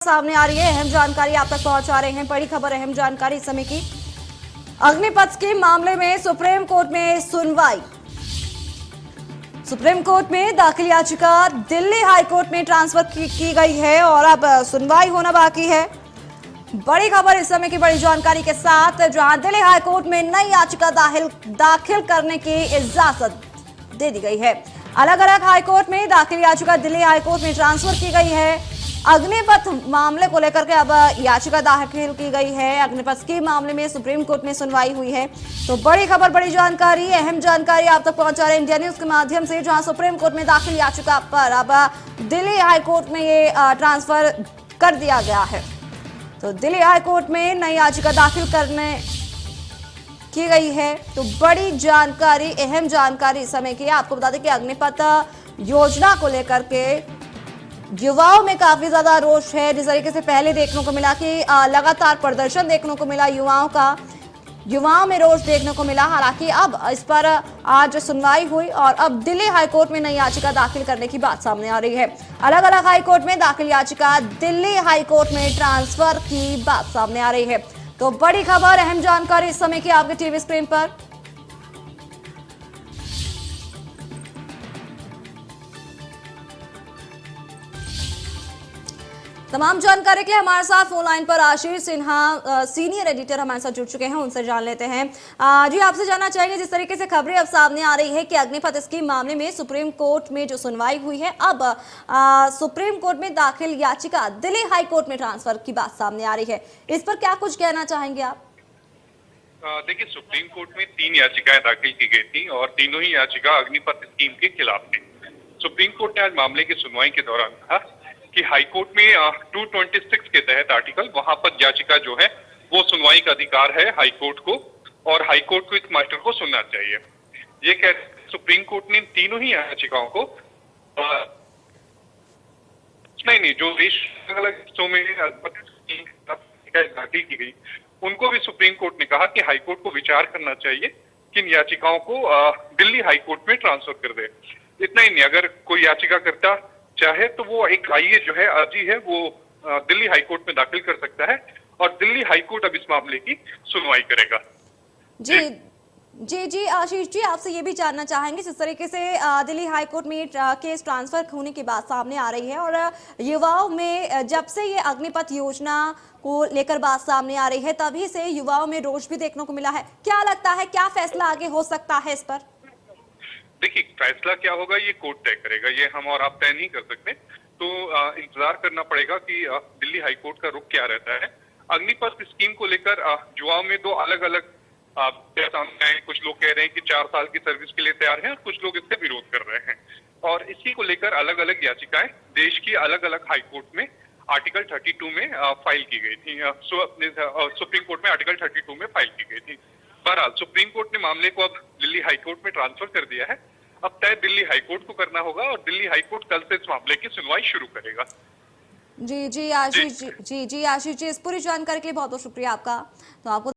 सामने आ रही है अहम जानकारी आप तक पहुंचा रहे हैं। बड़ी खबर, अहम जानकारी इस समय की। अग्निपथ के मामले में सुप्रीम कोर्ट में सुनवाई। सुप्रीम कोर्ट में दाखिल याचिका दिल्ली हाई कोर्ट में ट्रांसफर की गई है और अब सुनवाई होना बाकी है। बड़ी खबर इस समय की बड़ी जानकारी के साथ, जहां दिल्ली हाई कोर्ट में नई याचिका दाखिल करने की इजाजत दे दी गई है। अलग अलग हाई कोर्ट में दाखिल याचिका दिल्ली हाई कोर्ट में ट्रांसफर की गई है। अग्निपथ मामले को लेकर के अब याचिका दाखिल की गई है। अग्निपथ के मामले में सुप्रीम कोर्ट में सुनवाई हुई है। तो बड़ी खबर, बड़ी जानकारी, अहम जानकारी आप तक पहुंचा रहे हैं इंडिया न्यूज के माध्यम से, जहां सुप्रीम कोर्ट में दाखिल याचिका पर अब दिल्ली हाई कोर्ट में ये ट्रांसफर कर दिया गया है। तो दिल्ली हाई कोर्ट में नई याचिका दाखिल करने की गई है। तो बड़ी जानकारी, अहम जानकारी इस समय की। आपको बता दें कि अग्निपथ योजना को लेकर के युवाओं में काफी ज्यादा रोष है। जिस तरीके से पहले देखने को मिला कि लगातार प्रदर्शन देखने को मिला युवाओं में रोष देखने को मिला। हालांकि अब इस पर आज सुनवाई हुई और अब दिल्ली हाई कोर्ट में नई याचिका दाखिल करने की बात सामने आ रही है। अलग अलग हाई कोर्ट में दाखिल याचिका दिल्ली हाई कोर्ट में ट्रांसफर की बात सामने आ रही है। तो बड़ी खबर, अहम जानकारी इस समय की आपके टीवी स्क्रीन पर। तमाम जानकारी के लिए हमारे साथ फोन लाइन पर आशीष सिन्हा सीनियर एडिटर हमारे साथ जुड़ चुके हैं, उनसे जान लेते हैं। जी, आपसे जानना चाहेंगे, जिस तरीके से खबरें अब सामने आ रही है कि अग्निपथ स्कीम मामले में सुप्रीम कोर्ट में जो सुनवाई हुई है, अब सुप्रीम कोर्ट में दाखिल याचिका दिल्ली हाई कोर्ट में ट्रांसफर की बात सामने आ रही है। इस पर क्या कुछ कहना चाहेंगे आप? देखिए, सुप्रीम कोर्ट में 3 याचिकाएं दाखिल की गई थी और तीनों ही याचिका अग्निपथ स्कीम के खिलाफ थी। सुप्रीम कोर्ट ने आज मामले की सुनवाई के दौरान कहा कि हाई कोर्ट में 226 के तहत आर्टिकल, वहां पर याचिका जो है वो सुनवाई का अधिकार है हाई कोर्ट को, और हाई कोर्ट को इस मैटर को सुनना चाहिए। ये कह सुप्रीम कोर्ट ने तीनों ही याचिकाओं को नहीं जो अलग अलग हिस्सों में दाखिल की गई, उनको भी सुप्रीम कोर्ट ने कहा कि हाई कोर्ट को विचार करना चाहिए कि इन याचिकाओं को दिल्ली हाई कोर्ट में ट्रांसफर कर दे। इतना ही नहीं, अगर कोई याचिकाकर्ता चाहे तो वो एक आईए जो है, अर्जी है, वो दिल्ली हाई कोर्ट में दाखिल कर सकता है और दिल्ली हाई कोर्ट अब इस मामले की सुनवाई करेगा। जी आशीष जी, आपसे ये भी जानना चाहेंगे, जिस तरीके से दिल्ली हाई कोर्ट में केस ट्रांसफर होने की बात सामने आ रही है और युवाओं में जब से ये अग्निपथ योजना को लेकर बात सामने आ रही है, तभी से युवाओं में रोष भी देखने को मिला है। क्या लगता है, क्या फैसला आगे हो सकता है इस पर? देखिए, फैसला क्या होगा ये कोर्ट तय करेगा, ये हम और आप तय नहीं कर सकते। तो इंतजार करना पड़ेगा कि दिल्ली हाई कोर्ट का रुख क्या रहता है। अग्निपथ स्कीम को लेकर युवाओं में दो अलग अलग सामने आए। कुछ लोग कह रहे हैं कि 4 साल की सर्विस के लिए तैयार हैं और कुछ लोग इससे विरोध कर रहे हैं, और इसी को लेकर अलग अलग याचिकाएं देश की अलग अलग हाई कोर्ट में आर्टिकल 32 में फाइल की गई थी। सुप्रीम कोर्ट में आर्टिकल 32 में फाइल की गई थी। बहरहाल सुप्रीम कोर्ट ने मामले को अब दिल्ली हाई कोर्ट में ट्रांसफर कर दिया है। अब तय दिल्ली हाई कोर्ट को करना होगा और दिल्ली हाई कोर्ट कल से इस मामले की सुनवाई शुरू करेगा। जी आशीष जी, इस पूरी जानकारी के लिए बहुत बहुत शुक्रिया आपका। तो आपको